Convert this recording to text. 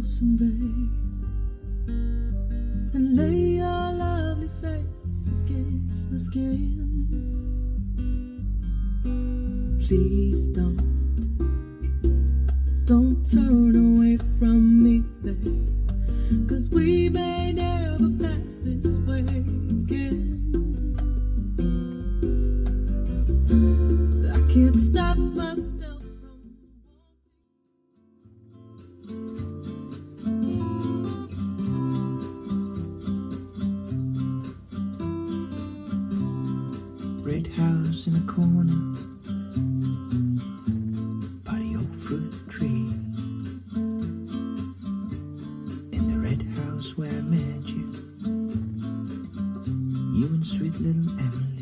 closer, babe, and lay your lovely face against my skin. Please don't turn away from me, babe, 'cause we may never pass this way again. I can't stop myself from red house in a corner by the old fruit tree. In the red house where I met you, you and sweet little Emily.